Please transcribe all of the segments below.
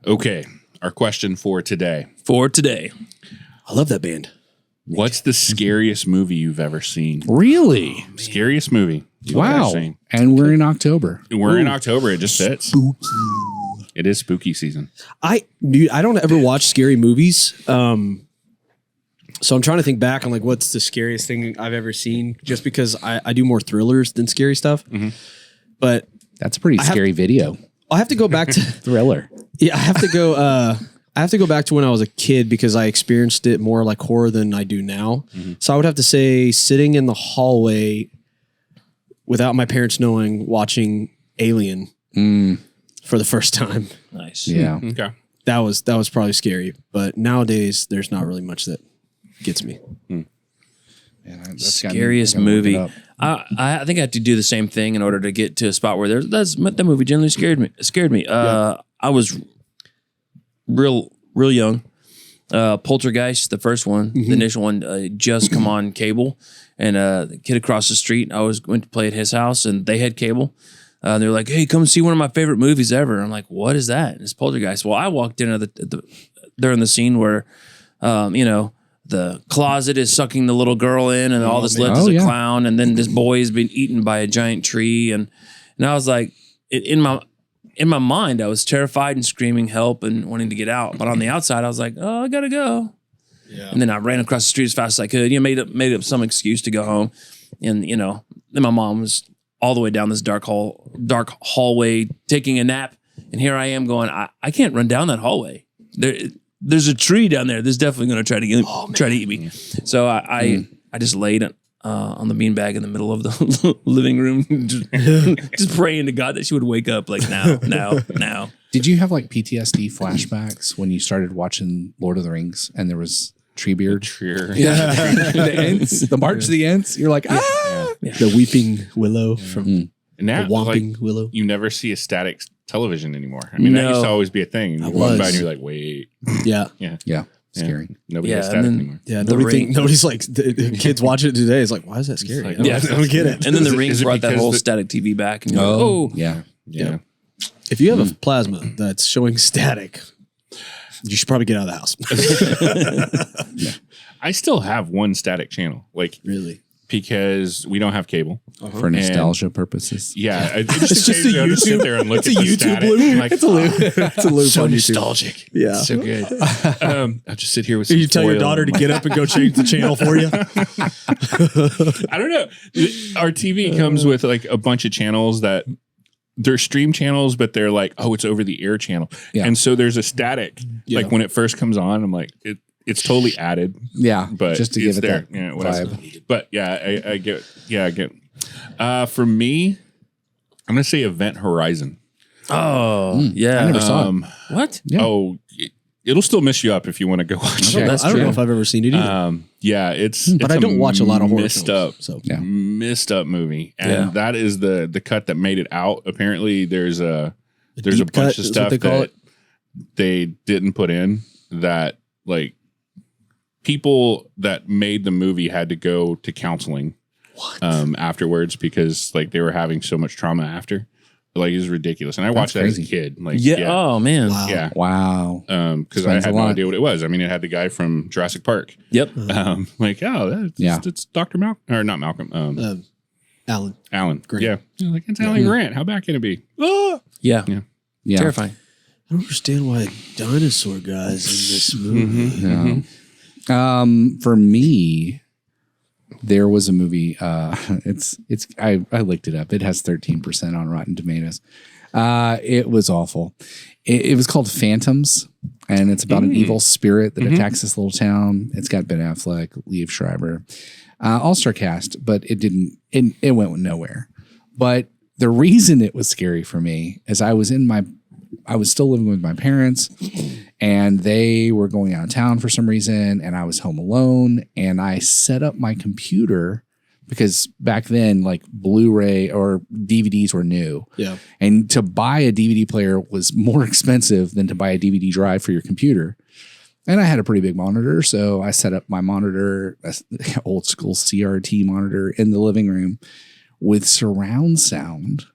Okay, our question for today. I love that band. What's the scariest movie you've ever seen? Really? Scariest movie you've ever seen. And we're in October. We're in October. It just fits. It is spooky season. I don't ever watch scary movies. So I'm trying to think back on like what's the scariest thing I've ever seen, just because I do more thrillers than scary stuff. Mm-hmm. But that's a pretty scary video. I have to go back to Thriller. Yeah, I have to go back to when I was a kid because I experienced it more like horror than I do now. Mm-hmm. So I would have to say sitting in the hallway without my parents knowing, watching Alien for the first time. Nice. Yeah. Okay. That was probably scary, but nowadays there's not really much that gets me. Yeah, scariest movie. I think I had to do the same thing in order to get to a spot where that movie generally scared me. I was real young. Poltergeist, the first one, the initial one, just come on cable, and the kid across the street, I went to play at his house, and they had cable. They were like, "Hey, come see one of my favorite movies ever." I'm like, "What is that?" And it's Poltergeist. Well, I walked in during the scene where, the closet is sucking the little girl in, and all that's left is a clown, and then this boy has been eaten by a giant tree, and I was like, in my mind, I was terrified and screaming help and wanting to get out, but on the outside, I was like, "Oh, I gotta go," and then I ran across the street as fast as I could. Made up some excuse to go home, and then my mom was all the way down this dark hallway taking a nap, and here I am going, I can't run down that hallway. There's a tree down there that's definitely going to try to eat me. So I just laid on the beanbag in the middle of the living room, just praying to God that she would wake up like now. Did you have like PTSD flashbacks when you started watching Lord of the Rings and there was Treebeard? Yeah. The Ents, the March of the Ents. You're like, The weeping willow from now, the Whomping Willow. You never see a static television anymore. I mean, that used to always be a thing. And you walk by and you're like, wait. Yeah. Scary. Nobody has static anymore. Yeah, nobody's like, the kids watch it today. It's like, why is that scary? Like, I don't get it. And then the Ring brought that whole static TV back. And yeah. If you have a plasma that's showing static, you should probably get out of the house. I still have one static channel. Like, really? Because we don't have cable. For nostalgia purposes. Yeah. It's just a YouTube. Sit there and look at the YouTube static. loop. Like, It's a loop. It's a loop so on YouTube. nostalgic. Yeah. so good. I'll just sit here with some You tell your foil. daughter to get up and go change the channel for you? I don't know. Our TV comes with like a bunch of channels that they're stream channels, but they're like, oh, it's over the air channel. Yeah. And so there's a static. Yeah. Like when it first comes on, I'm like, it's totally added. Yeah. But just to give it there. that vibe. But yeah, I get. For me, I'm going to say Event Horizon. Oh, yeah. I never saw it. What? Yeah. Oh, it'll still miss you up if you want to go watch it. I don't know if I've ever seen it either. Yeah, but I don't watch a lot of horror missed films, up, so missed up movie, and that is the cut that made it out. Apparently, there's a bunch of stuff that they didn't put in that like people that made the movie had to go to counseling afterwards because like they were having so much trauma after. Like it was ridiculous, and I watched that as a kid. Like, oh man, wow. Because I had no idea what it was. I mean, it had the guy from Jurassic Park. Yep. That's Dr. Malcolm or not Malcolm. Alan Grant. Yeah, like it's Alan Grant. How bad can it be? Yeah. Terrifying. I don't understand why dinosaur guys in this movie. For me, there was a movie. I looked it up. It has 13% on Rotten Tomatoes. It was awful. It was called Phantoms, and it's about an evil spirit that attacks this little town. It's got Ben Affleck, Liev Schreiber, all-star cast, but it didn't. It went nowhere. But the reason it was scary for me is I was still living with my parents, and they were going out of town for some reason, and I was home alone, and I set up my computer because back then, like Blu-ray or DVDs were new. Yeah. And to buy a DVD player was more expensive than to buy a DVD drive for your computer. And I had a pretty big monitor, so I set up my monitor, old school CRT monitor in the living room with surround sound.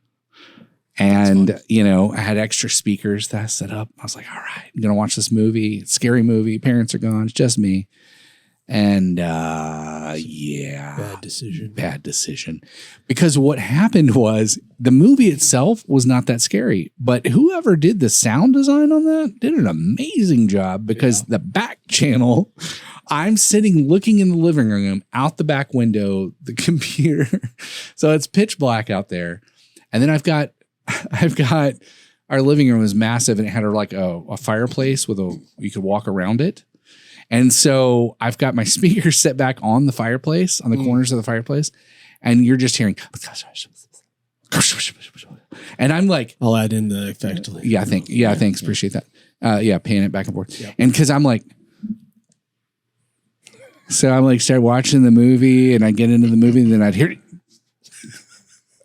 And, I had extra speakers that I set up. I was like, all right, I'm going to watch this movie. It's a scary movie. Parents are gone. It's just me. And, Bad decision. Because what happened was the movie itself was not that scary, but whoever did the sound design on that did an amazing job because the back channel, I'm sitting looking in the living room out the back window, the computer. So it's pitch black out there. And then I've got our living room is massive and it had a fireplace you could walk around it. And so I've got my speakers set back on the fireplace, on the corners of the fireplace, and you're just hearing, and I'm like, I'll add in the effect. Thanks. Appreciate that. Paying it back and forth. Yep. And cause I'm like, start watching the movie and I get into the movie and then I'd hear it.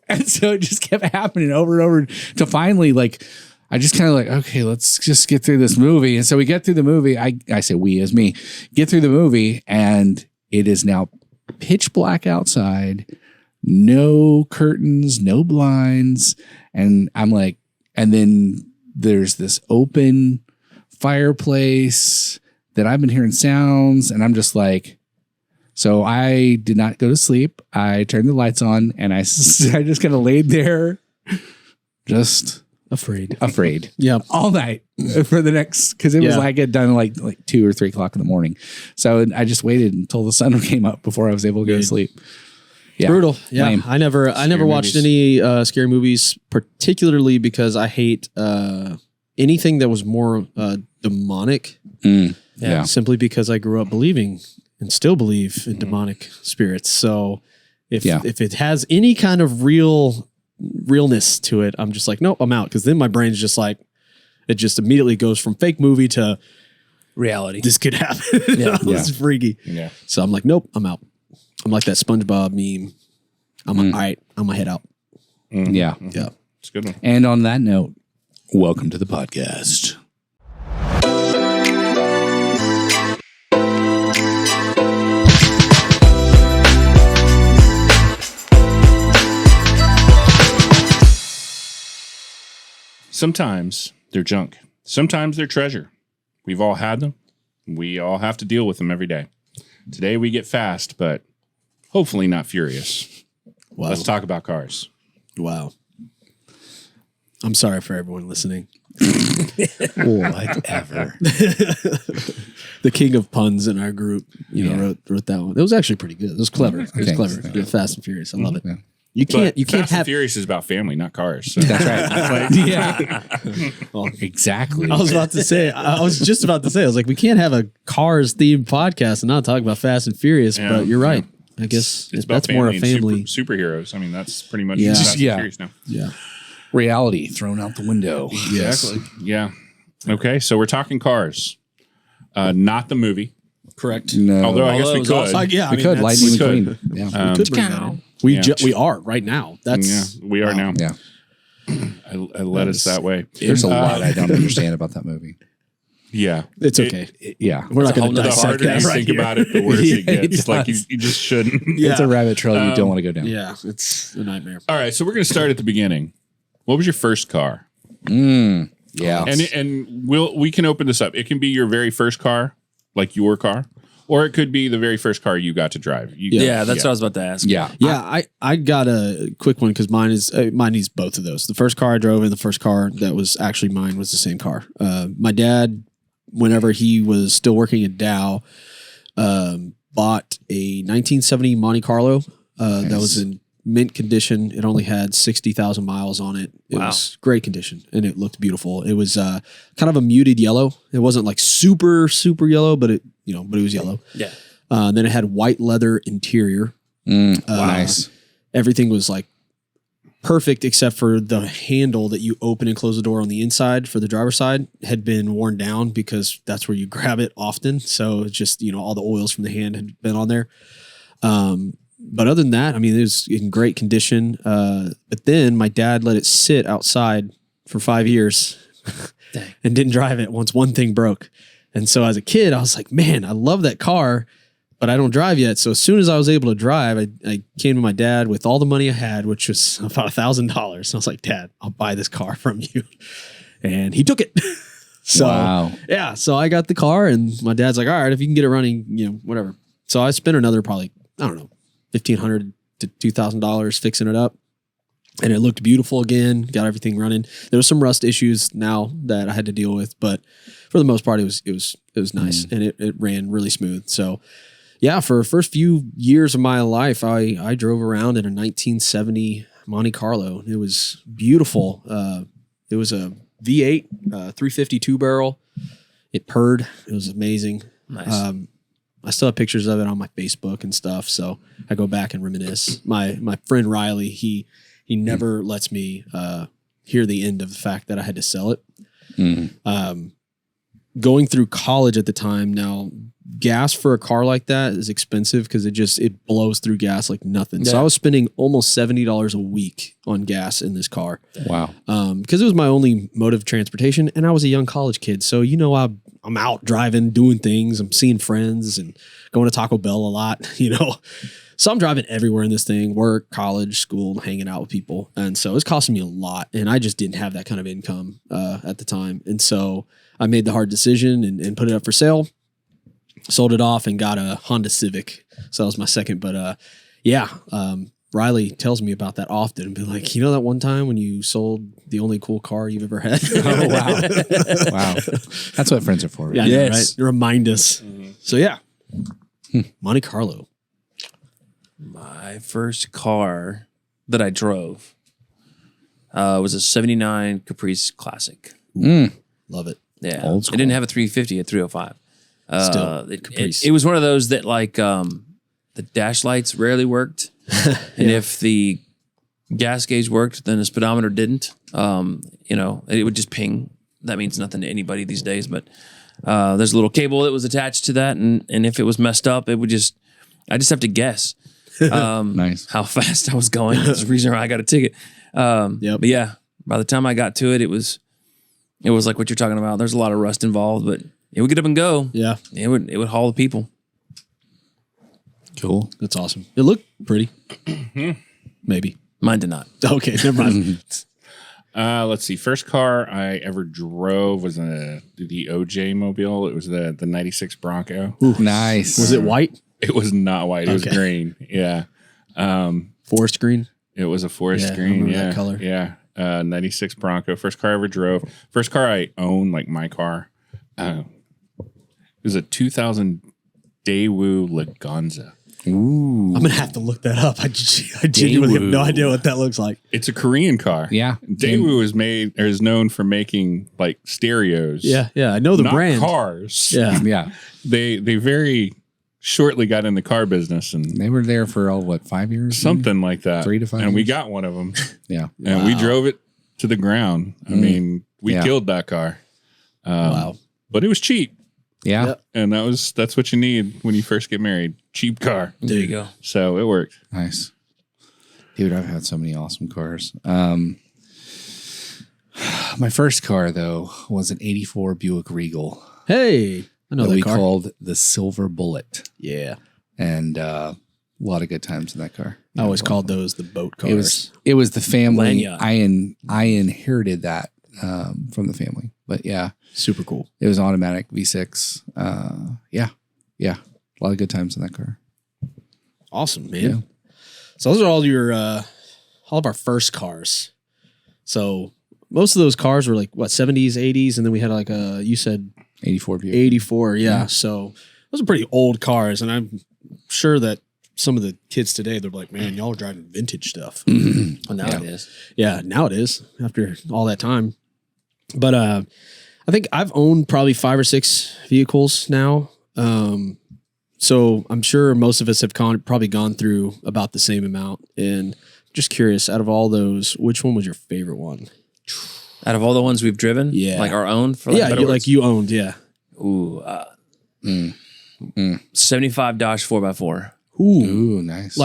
And so it just kept happening over and over to finally I just kind of okay, let's just get through this movie. And so we get through the movie. I say we as me get through the movie and it is now pitch black outside, no curtains, no blinds. And I'm like, and then there's this open fireplace that I've been hearing sounds. And I'm just like, so I did not go to sleep. I turned the lights on and I just kind of laid there just afraid. Yeah. All night for the next, because it was I get done like 2 or 3 o'clock in the morning. So I just waited until the sun came up before I was able to go to sleep. Yeah. Brutal. Yeah. Lame. I never watched any scary movies, particularly because I hate anything that was more demonic. Yeah. Simply because I grew up believing and still believe in demonic spirits. So if it has any kind of realness to it, I'm just like, nope, I'm out. Because then my brain's just like, it just immediately goes from fake movie to reality. This could happen. It's freaky. Yeah. So I'm like, nope, I'm out. I'm like that SpongeBob meme. I'm like, all right, I'm gonna head out. Yeah. Yeah. It's a good one. And on that note, welcome to the podcast. Sometimes they're junk. Sometimes they're treasure. We've all had them. We all have to deal with them every day. Today we get fast, but hopefully not furious. Wow. Let's talk about cars. Wow. I'm sorry for everyone listening. Whatever. The king of puns in our group, wrote that one. It was actually pretty good. It was clever. It was clever. Yeah. Fast and Furious. I love it. Yeah. You can't Fast have and Furious is about family, not cars. So. That's right. Well, exactly. I was just about to say, I was like, we can't have a cars themed podcast and not talk about Fast and Furious, but you're right. I guess it's that's more a family. Superheroes. I mean, that's pretty much Fast and Furious now. Yeah. Reality thrown out the window. Exactly. Yeah. Okay, so we're talking cars. Not the movie. Correct. No. Although I guess we could. Also, we could. Lightning McQueen. Yeah. We could bring that in. We are right now. We are now. Yeah. I led us that way. There's a lot I don't understand about that movie. Yeah. It's okay. We're not going to the harder you think about it, the worse it gets. Like you just shouldn't. Yeah. It's a rabbit trail you don't want to go down. Yeah. It's a nightmare. All right. So we're going to start at the beginning. What was your first car? Yeah. And we can open this up. It can be your very first car, like your car. Or it could be the very first car you got to drive. That's what I was about to ask. Yeah. Yeah, I got a quick one because mine needs both of those. The first car I drove and the first car that was actually mine was the same car. My dad, whenever he was still working at Dow, bought a 1970 Monte Carlo that was in mint condition. It only had 60,000 miles on it. It was great condition and it looked beautiful. It was kind of a muted yellow. It wasn't like super, super yellow, but it was yellow. Yeah. Then it had white leather interior. Nice. Everything was like perfect except for the handle that you open and close the door on the inside for the driver's side had been worn down because that's where you grab it often. So it's just, all the oils from the hand had been on there. But other than that, I mean, it was in great condition. But then my dad let it sit outside for 5 years and didn't drive it once one thing broke. And so as a kid, I was like, man, I love that car, but I don't drive yet. So as soon as I was able to drive, I came to my dad with all the money I had, which was about $1,000. And I was like, Dad, I'll buy this car from you. And he took it. So Wow. yeah, so I got the car and my dad's like, all right, if you can get it running, whatever. So I spent another probably, I don't know, $1,500 to $2,000 fixing it up. And it looked beautiful again, got everything running. There was some rust issues now that I had to deal with, but for the most part, it was nice and it ran really smooth. So yeah, for the first few years of my life, I drove around in a 1970 Monte Carlo. It was beautiful. It was a V8, 350 two barrel. It purred. It was amazing. Nice. I still have pictures of it on my Facebook and stuff. So I go back and reminisce. My friend Riley, he never lets me hear the end of the fact that I had to sell it. Going through college at the time, now gas for a car like that is expensive because it blows through gas like nothing. Yeah. So I was spending almost $70 a week on gas in this car. Wow. Because it was my only mode of transportation, and I was a young college kid. So I'm out driving, doing things. I'm seeing friends and going to Taco Bell a lot. So I'm driving everywhere in this thing, work, college, school, hanging out with people. And so it's costing me a lot. And I just didn't have that kind of income at the time. And so I made the hard decision and put it up for sale, sold it off and got a Honda Civic. So that was my second. But Riley tells me about that often and be like, that one time when you sold the only cool car you've ever had? Oh, wow. Wow. That's what friends are for. Right? Yeah, yes. Right? Remind us. Mm-hmm. So yeah, Monte Carlo. My first car that I drove was a 79 Caprice Classic. Love it. Yeah. Old school. It didn't have a 350, a 305. Still, it was one of those that the dash lights rarely worked. And if the gas gauge worked, then the speedometer didn't. It would just ping. That means nothing to anybody these days, but there's a little cable that was attached to that. And if it was messed up, I just have to guess. Nice. How fast I was going. That's the reason why I got a ticket. But yeah, by the time I got to it, it was like what you're talking about. There's a lot of rust involved, but it would get up and go. Yeah. It would haul the people. Cool. That's awesome. It looked pretty. Maybe. Mine did not. Okay, never mind. Let's see. First car I ever drove was the OJ Mobile. It was the 96 Bronco. Ooh, nice. Was it white? It was not white. It was green. Yeah. Forest green? It was a forest green. Yeah. That color. Yeah. 96 Bronco. First car I ever drove. First car I owned, like my car. It was a 2000 Daewoo Leganza. Ooh. I'm going to have to look that up. I genuinely have no idea what that looks like. It's a Korean car. Yeah. Daewoo is known for making like stereos. Yeah. Yeah. I know the brand. Cars. Yeah. Yeah. They very shortly got in the car business and they were there for 5 years? Something like that. 3 to 5 And years? we got one of them. Yeah. And we drove it to the ground. I mean, we killed that car. Wow. But it was cheap. Yeah. Yep. And that's what you need when you first get married. Cheap car. There you go. So it worked. Nice. Dude, I've had so many awesome cars. My first car, though, was an 84 Buick Regal. Hey, I know that we car. called the Silver Bullet. Yeah. And a lot of good times in that car. I always called those the boat cars. It was the family. Lanyard. I inherited that from the family. But yeah. Super cool. It was automatic Yeah. V6. A lot of good times in that car. Awesome, man. Yeah. So those are all of our first cars. So most of those cars were like 70s, 80s, and then we had you said 84 Buick. 84, yeah. So those are pretty old cars, and I'm sure that some of the kids today, they're like, man, y'all are driving vintage stuff. Well, now it is. Yeah, now it is after all that time. But I think I've owned probably 5 or 6 vehicles now. So I'm sure most of us have probably gone through about the same amount. And just curious, out of all those, which one was your favorite one? Out of all the ones we've driven? Yeah. Like our own? You owned, yeah. Ooh. 75 Dodge 4x4. Ooh, nice.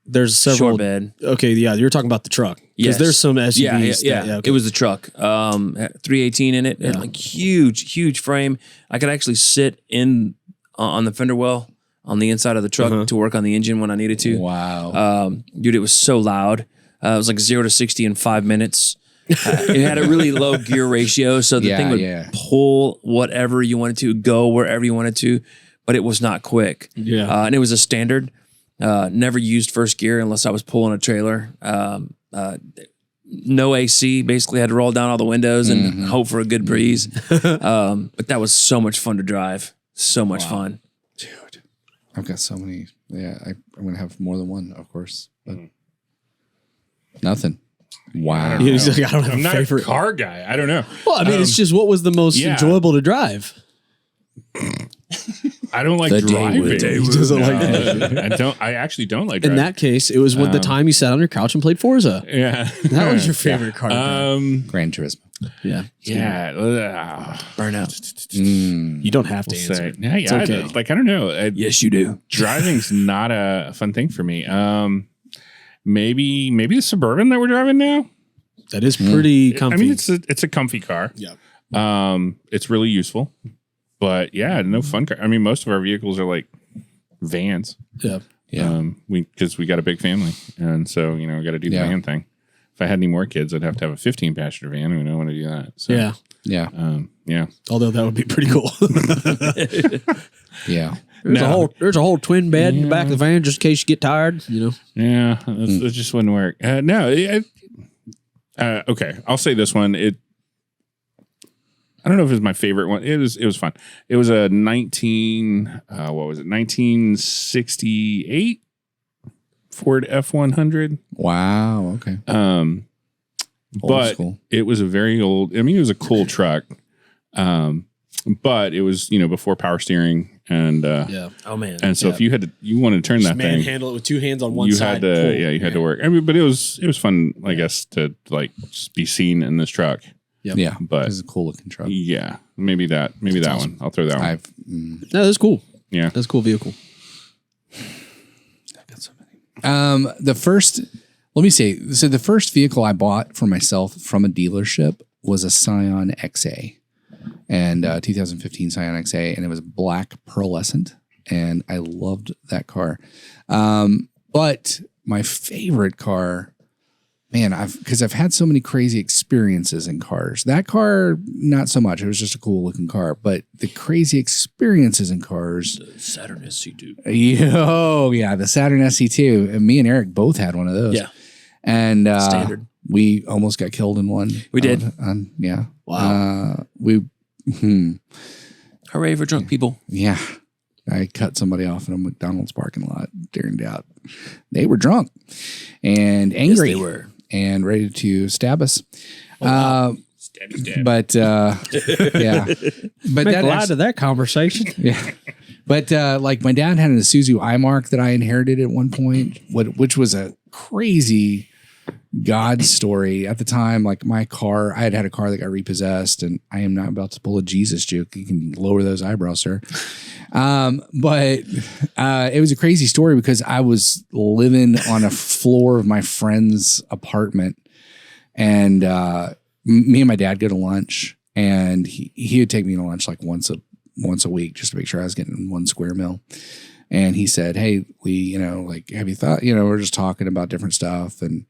There's several. Short bed. Okay, yeah, you're talking about the truck. Because there's some SUVs. Yeah. Okay. It was the truck. 318 in it. Yeah. And huge frame. I could actually sit in on the fender well on the inside of the truck to work on the engine when I needed to. Wow. Dude, it was so loud. It was like 0 to 60 in 5 minutes. It had a really low gear ratio, so the thing would pull whatever you wanted to, go wherever you wanted to, but it was not quick. Yeah. And it was a standard. Never used first gear unless I was pulling a trailer. No AC, basically had to roll down all the windows and hope for a good breeze. But that was so much fun to drive. So much fun. Dude, I've got so many. Yeah, I'm going to have more than one, of course. But nothing. Wow. He's like, I don't have I'm a not favorite a car guy. I don't know. Well, I mean, it's just what was the most enjoyable to drive. I don't like The driving. He doesn't like I actually don't like In driving. that case, it was the time you sat on your couch and played Forza. Yeah. That was your favorite car. Gran Turismo. Yeah. Yeah. Burnout. You don't have to answer. Yeah, It's okay. I don't know. Yes, you do. Driving's not a fun thing for me. Maybe the Suburban that we're driving now. That is pretty comfy. I mean, it's a comfy car. Yeah. It's really useful, but yeah, no fun car. I mean, most of our vehicles are like vans. Yeah. Yeah. Because we got a big family, and so we got to do the van thing. If I had any more kids, I'd have to have a 15-passenger van. We don't want to do that. So, Yeah. Yeah. Yeah. Although that would be pretty cool. Yeah. There's a whole twin bed in the back of the van just in case you get tired. Yeah, that just wouldn't work. Okay, I'll say this one. I don't know if it's my favorite one. It was fun. It was a 1968 Ford F100. Wow. Okay. But school. it was a very old. I mean, it was a cool truck. But it was before power steering and Oh man. and so if you wanted to turn that thing, manhandle it with two hands on one you side. had to you had to work. I mean, but it was fun, I guess, to like just be seen in this truck. Yep. Yeah. But it's a cool looking truck. yeah, maybe that awesome. one. I'll throw that one. No, that's cool. Yeah, That's a cool vehicle. I've got so many. The first vehicle I bought for myself from a dealership was a Scion XA, and 2015 Scion XA, and it was black pearlescent, and I loved that car. But my favorite car, man, because I've had so many crazy experiences in cars. That car, not so much. It was just a cool looking car, but the crazy experiences in cars. The Saturn SC2. Oh yeah, the Saturn SC2. And me and Eric both had one of those. Yeah. And Standard. we almost got killed in one. We did. Yeah. Wow. Hooray for drunk people. Yeah. I cut somebody off in a McDonald's parking lot. Turned out they were drunk and angry. Yes, they were. And ready to stab us. Stab. But yeah. But Make a lot of that conversation. Yeah. But like my dad had an Isuzu iMark that I inherited at one point, which was a crazy God story at the time. Like my car, I had a car that got repossessed, and I am not about to pull a Jesus joke. You can lower those eyebrows, sir. But it was a crazy story because I was living on a floor of my friend's apartment, and me and my dad go to lunch, and he would take me to lunch like once a week just to make sure I was getting one square meal. And he said, "Hey, have you thought, we're just talking about different stuff." And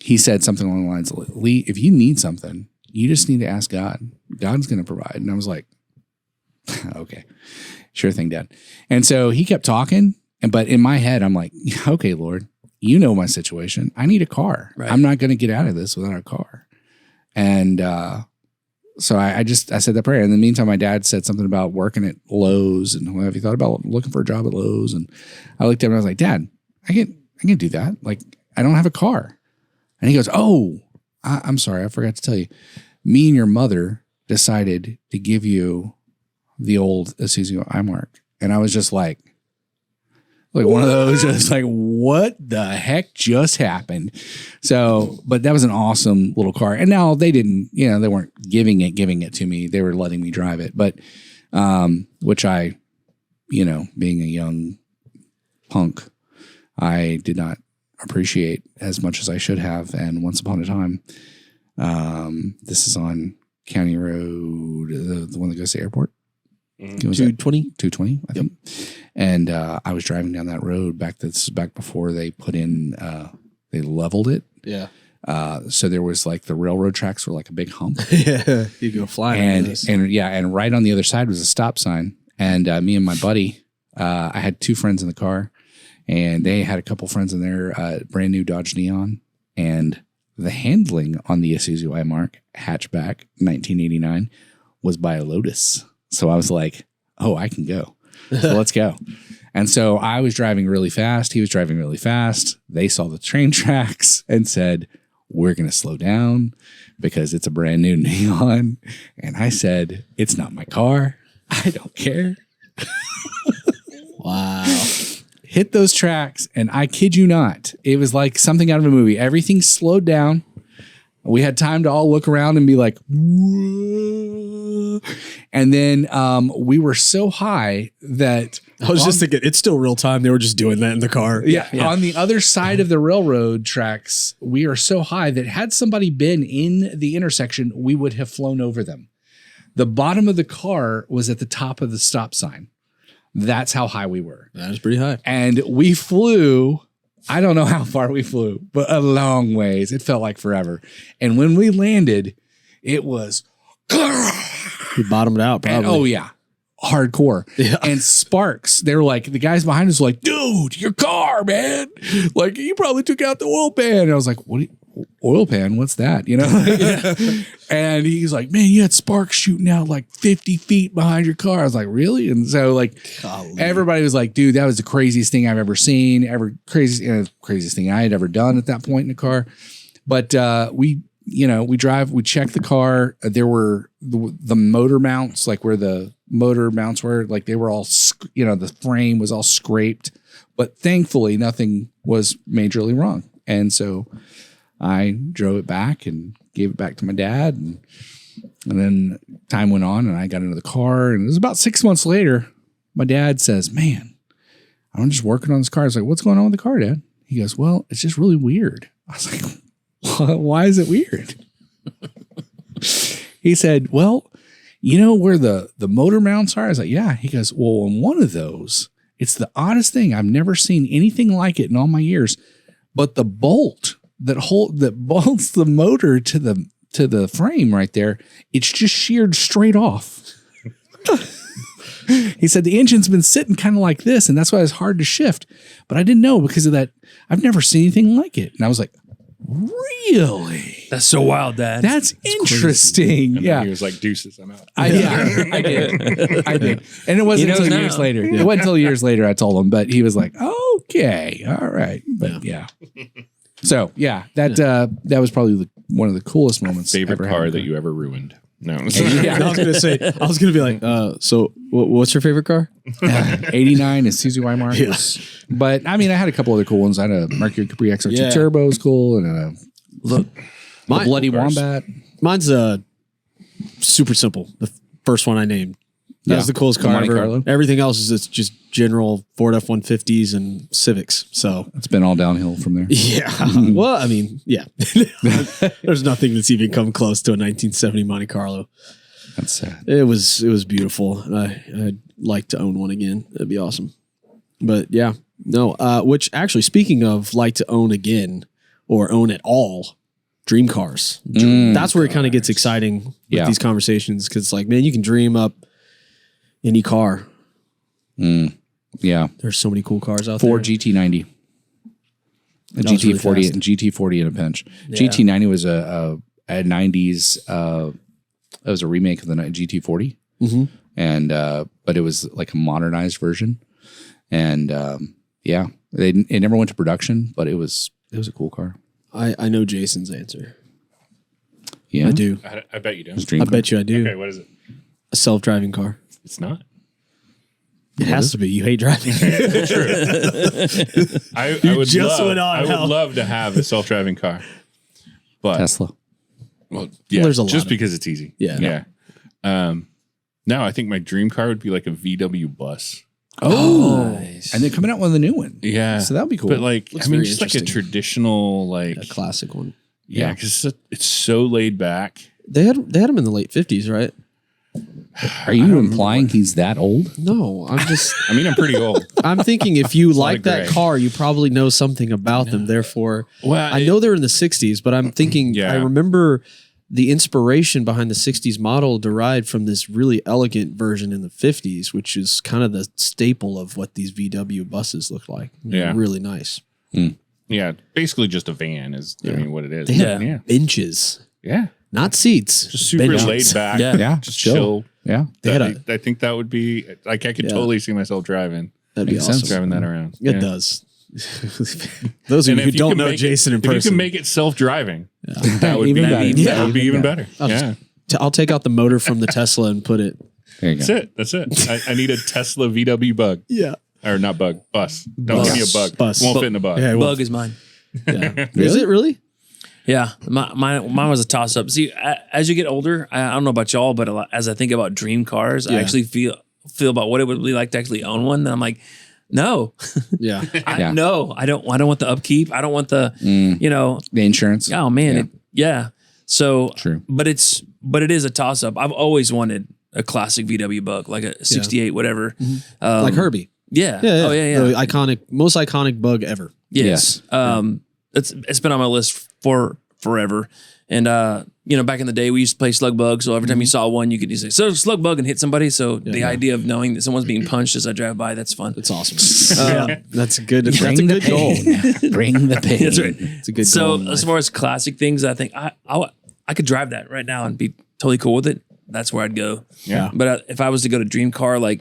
he said something along the lines of, "Lee, if you need something, you just need to ask God. God's going to provide." And I was like, "Okay, sure thing, Dad." And so he kept talking. But in my head, I'm like, "Okay, Lord, you know my situation. I need a car. Right. I'm not going to get out of this without a car." And, so I said that prayer. In the meantime, my dad said something about working at Lowe's, and have you thought about looking for a job at Lowe's? And I looked at him and I was like, "Dad, I can do that. Like, I don't have a car." And he goes, "Oh, I'm sorry. I forgot to tell you. Me and your mother decided to give you the old Isuzu iMark." And I was just like one of those, just like, what the heck just happened? So, but that was an awesome little car. And now they didn't, they weren't giving it to me. They were letting me drive it. But, which I, being a young punk, I did not appreciate as much as I should have. And once upon a time, this is on County Road, the one that goes to the airport. It was 220? 220, I think. And I was driving down that road this is back before they put in, they leveled it. Yeah. So there was like the railroad tracks were like a big hump. Yeah. You go flying. And right on the other side was a stop sign. And me and my buddy, I had two friends in the car, and they had a couple friends in their brand new Dodge Neon. And the handling on the Isuzu iMark hatchback 1989 was by a Lotus. So I was like, oh, I can go. So let's go. And so I was driving really fast. He was driving really fast. They saw the train tracks and said, we're going to slow down because it's a brand new Neon. And I said, it's not my car. I don't care. Wow. Hit those tracks. And I kid you not, it was like something out of a movie. Everything slowed down. We had time to all look around and be like, whoa. And then we were so high that I was just thinking, it's still real time. They were just doing that in the car. Yeah. On the other side of the railroad tracks, we are so high that had somebody been in the intersection, we would have flown over them. The bottom of the car was at the top of the stop sign. That's how high we were. That was pretty high. And we flew, I don't know how far we flew, but a long ways. It felt like forever. And when we landed, it was... We bottomed out, probably. And, oh, yeah. Hardcore. Yeah. And sparks. They were like, the guys behind us were like, dude, your car, man. Like, you probably took out the oil pan. And I was like, what? Oil pan? What's that? You know? And he's like, man, you had sparks shooting out like 50 feet behind your car. I was like, really? And so like everybody was like, dude, that was the craziest thing I've ever seen. Craziest thing I had ever done at that point in the car. But we drive, we check the car. There were the motor mounts, like where the motor mounts were, like they were all, the frame was all scraped, but thankfully nothing was majorly wrong. And so I drove it back and gave it back to my dad. And then time went on and I got into the car, and it was about 6 months later, my dad says, man, I'm just working on this car. I was like, what's going on with the car, Dad? He goes, well, it's just really weird. I was like, why is it weird? He said, well, you know where the motor mounts are? I was like, yeah. He goes, well, on one of those, it's the oddest thing. I've never seen anything like it in all my years. But the bolt that bolts the motor to the frame right there, it's just sheared straight off. He said the engine's been sitting kind of like this, and that's why it's hard to shift. But I didn't know because of that. I've never seen anything like it. And I was like, really? That's so wild, Dad. That's interesting. And yeah. he was like, deuces, I'm out. I did. And it wasn't until years later. It wasn't until years later I told him, but he was like, okay, all right. But yeah. So yeah, that was probably one of the coolest moments. Favorite car that you ever ruined? No. Yeah, I was gonna be like, so what's your favorite car? 89 is Isuzu iMark. Yeah. But I mean, I had a couple other cool ones. I had a Mercury Capri XR2 Turbo was cool, and a Bloody Wombat. Mine's super simple. The first one I named. That was the coolest car Monte ever. Carlo? Everything else is just general Ford F-150s and Civics. So It's been all downhill from there. yeah. Well, I mean, yeah. There's nothing that's even come close to a 1970 Monte Carlo. That's sad. It was beautiful. I'd like to own one again. That'd be awesome. But yeah, no. Which actually, speaking of like to own again or own at all, dream cars. That's where it kind of gets exciting with these conversations, because it's like, man, you can dream up any car. Yeah. There's so many cool cars out Ford there. GT90. A That was really GT40 fast. and GT40 in a pinch. Yeah. GT90 was a 90s. It was a remake of the GT40, and but it was like a modernized version. And it never went to production, but it was a cool car. I know Jason's answer. Yeah, I do. I bet you do. His dream I car. bet you I do. Okay, what is it? A self-driving car. It's not. It has to be. You hate driving. I would just went on, I would Hal. love to have a self-driving car, but Tesla. well, yeah, there's a lot just of- because it's easy. Yeah. No, I think my dream car would be like a VW bus. Oh, Nice. and they're coming out with a new one. Yeah, So that'd be cool. But like, Looks I mean, very just like a interesting. traditional, like, A classic one. yeah, because it's so laid back. They had them in the late 50s, right? Are you implying he's that old? No, I'm just. I mean, I'm pretty old. I'm thinking if you like of that gray. car, you probably know something about them. Therefore, Well, I know they're in the 60s, but I'm thinking Yeah. I remember the inspiration behind the 60s model derived from this really elegant version in the 50s, which is kind of the staple of what these VW buses look like. Yeah. Really nice. Yeah, basically just a van is, I mean, what it is. They have Yeah. benches, Yeah. not seats. Just super benches. laid back. Yeah. Yeah, Just chill. chill. Yeah. They had I think that would be, like, I could totally see myself driving That'd be Makes awesome. sense. driving that around. It Yeah. does. Those of And you who if you don't can know make Jason in if you person, can make it self-driving, that would Even be better. that would be even better. I'll just- Yeah. I'll take out the motor from the Tesla and put it. There you go. That's it. I need a Tesla VW bug. Yeah. Or not bug, bus. Don't Bus. give me a bug. Bus. Won't fit in a bus. Yeah, Bug is mine. yeah. Is it really? Yeah, mine was a toss up. See, as you get older, I don't know about y'all, but as I think about dream cars, I Yeah. actually feel about what it would be like to actually own one. Then I'm like, no, Yeah. no, I don't want the upkeep. I don't want the, The insurance. oh man, yeah. So True. but it is a toss up. I've always wanted a classic VW Bug, like a 68, whatever. Like Herbie. Yeah. Yeah. Oh yeah. The iconic, most iconic bug ever. Yes. It's been on my list for forever. And back in the day we used to play slug bug. So every time you saw one, you could just say, so slug bug and hit somebody. So the idea of knowing that someone's being punched as I drive by, that's fun. That's awesome. That's a good. Bring That's a the good goal. pain. Bring the pain. That's right. It's a good So goal. in as life. far as classic things, I think I could drive that right now and be totally cool with it. That's where I'd go. Yeah. But if I was to go to dream car, like,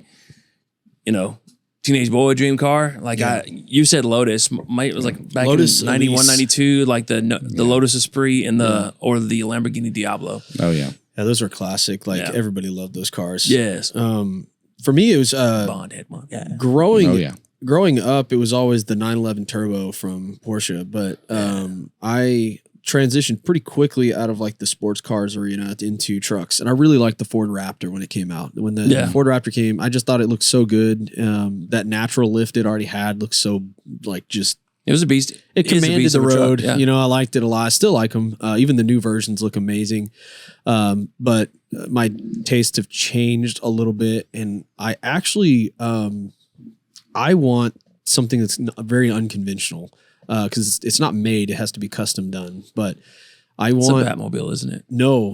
teenage boy dream car, like you said Lotus, it was like back Lotus in 91, Elise. 92, like the Lotus Esprit and or the Lamborghini Diablo. Oh, yeah. Yeah, those were classic. Like Yeah. everybody loved those cars. Yes. For me, it was Bond head one. Yeah. growing. Oh, yeah. Growing up, it was always the 911 Turbo from Porsche, but I transitioned pretty quickly out of like the sports cars arena into trucks, and I really liked the Ford Raptor when it came out. When the Ford Raptor came, I just thought it looked so good. That natural lift it already had looked so like just. It was a beast. It is a commanded beast the of a truck, road. yeah. I liked it a lot. I still like them. Even the new versions look amazing. But my tastes have changed a little bit, and I actually I want something that's very unconventional because it's not made; it has to be custom done. But I It's want a Batmobile, isn't it? no.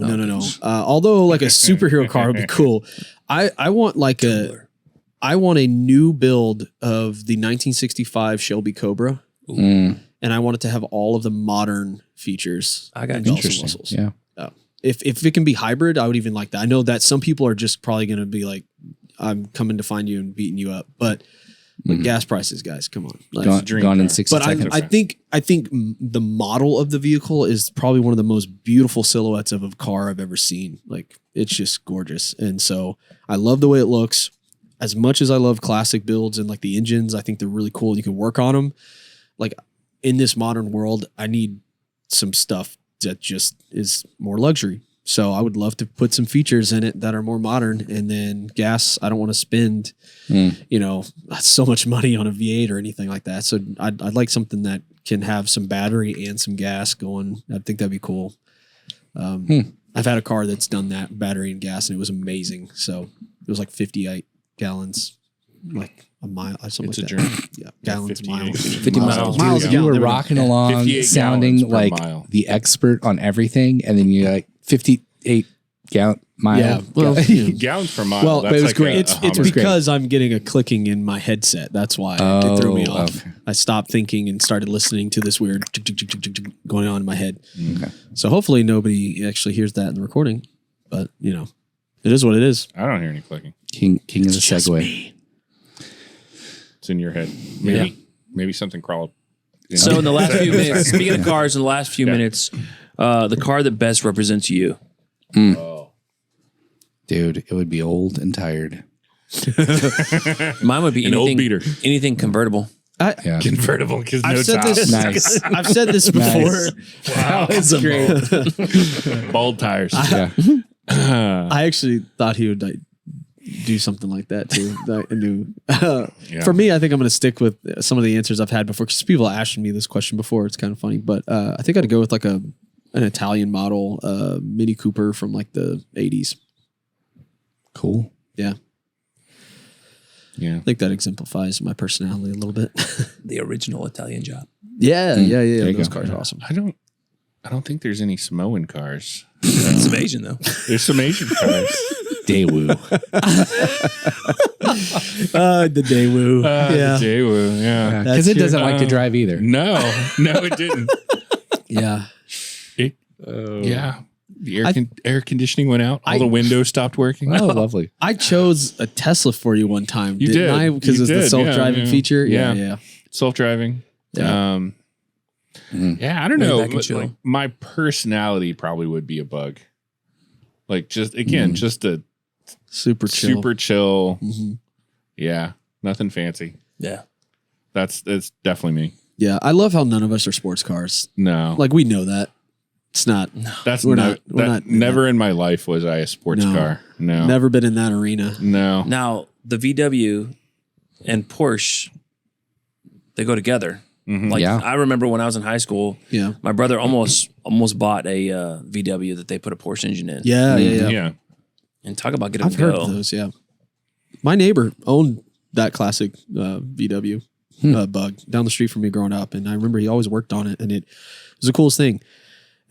Although like a superhero car would be cool. I want like I want a new build of the 1965 Shelby Cobra. Mm, And I want it to have all of the modern features. I got and bells and interesting. whistles. Yeah. If it can be hybrid, I would even like that. I know that some people are just probably going to be like, I'm coming to find you and beating you up. But gas prices, guys, come on. Like, Gone, dream gone in car. 60 but seconds. I think the model of the vehicle is probably one of the most beautiful silhouettes of a car I've ever seen. Like it's just gorgeous. And so I love the way it looks. As much as I love classic builds and like the engines, I think they're really cool. You can work on them. Like in this modern world, I need some stuff that just is more luxury. So I would love to put some features in it that are more modern. And then gas, I don't want to spend, so much money on a V8 or anything like that. So I'd like something that can have some battery and some gas going. I think that'd be cool. I've had a car that's done that, battery and gas, and it was amazing. So it was like 58 gallons, like a mile, something It's like a that. journey. Yeah, gallons, 58. miles. 50 miles. Miles Dude, a you were gallon. rocking along, 58 sounding gallons per like mile. the expert on everything, and then you're like 58 gallon mile. Yeah, well, Gallons per mile. Well, that's but it was like great. A It's Hummer. because I'm getting a clicking in my headset. That's why it threw me Oh, off. okay. I stopped thinking and started listening to this weird tick, tick, tick, tick, tick, tick going on in my head. Okay. So hopefully nobody actually hears that in the recording. But it is what it is. I don't hear any clicking. King of the Segway. It's in your head. Maybe something crawled. So in the last few minutes, speaking of cars, in the last few minutes, the car that best represents you. Dude, it would be old and tired. Mine would be An old beater. anything convertible. Yeah. Convertible because no I've said top. this. Nice. I've said this before. Wow, It's great. bald tires. Yeah. I actually thought he would do something like that too. I knew. Yeah. For me, I think I'm going to stick with some of the answers I've had before because people asked me this question before. It's kind of funny, but I think I'd go with like an Italian model Mini Cooper from like the 80s. Cool. Yeah. Yeah. I think that exemplifies my personality a little bit. The original Italian job. Yeah. Those go. cars are awesome. I don't think there's any Samoan cars. It's some Asian though. There's some Asian cars. Daewoo. The Daewoo. The Daewoo, yeah. Because it doesn't like to drive either. No, it didn't. Yeah. Yeah. The air conditioning went out. All the windows stopped working. Oh, lovely. I chose a Tesla for you one time. You didn't did. I? Because it's the self-driving feature. Yeah. Self-driving. Yeah. Yeah, I don't Way know. back and chill. Like, my personality probably would be a Bug. Like, just a Super chill. super chill. Mhm. Yeah, nothing fancy. Yeah. It's definitely me. Yeah. I love how none of us are sports cars. No, Like, we know that. It's not. that's we're not. not- we're not- Never in my life was I a sports No. car. No, Never been in that arena. No. Now the VW and Porsche, they go together. Mhm. Like Yeah. I remember when I was in high school, Yeah. my brother almost bought a VW that they put a Porsche engine in. Yeah. Yeah. And talk about getting I've to heard go. of those. Yeah. My neighbor owned that classic VW Bug down the street from me growing up. And I remember he always worked on it, and it was the coolest thing.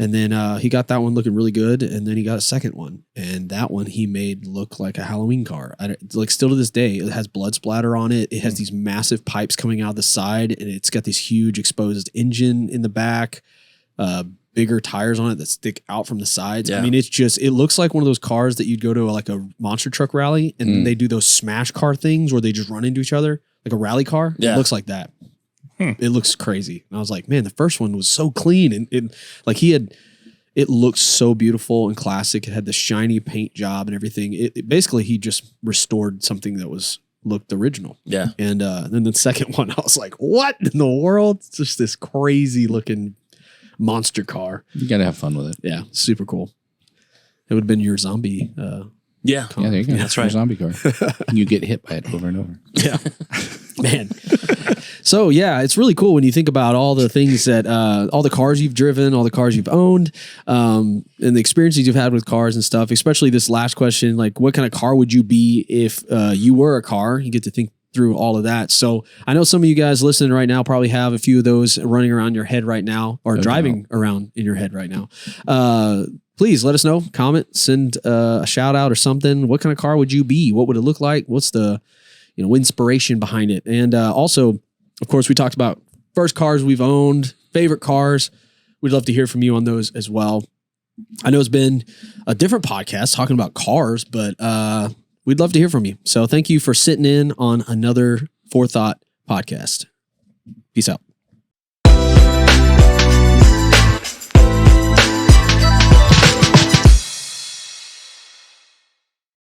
And then he got that one looking really good, and then he got a second one, and that one he made look like a Halloween car. Like, still to this day, it has blood splatter on it. It has these massive pipes coming out the side, and it's got this huge exposed engine in the back, bigger tires on it that stick out from the sides. Yeah. I mean, it looks like one of those cars that you'd go to like a monster truck rally, and they do those smash car things where they just run into each other like a rally car. Yeah. It looks like that. It looks crazy. And I was like, man, the first one was so clean. And it looked so beautiful and classic. It had the shiny paint job and everything. Basically, he just restored something that looked original. Yeah. And then the second one, I was like, what in the world? It's just this crazy looking monster car. You got to have fun with it. Yeah. Super cool. It would have been your zombie. Yeah. Yeah, there you go. That's right. Your zombie car. You get hit by it over and over. Yeah. Man. So yeah, it's really cool when you think about all the things that all the cars you've driven, all the cars you've owned, and the experiences you've had with cars and stuff, especially this last question, like what kind of car would you be if you were a car? You get to think through all of that. So I know some of you guys listening right now probably have a few of those running around your head right now, or driving around in your head right now. Please let us know, comment, send a shout out or something. What kind of car would you be? What would it look like? What's the inspiration behind it? And also, of course, we talked about first cars we've owned, favorite cars. We'd love to hear from you on those as well. I know it's been a different podcast talking about cars, but we'd love to hear from you. So thank you for sitting in on another 4THOUGHT podcast. Peace out.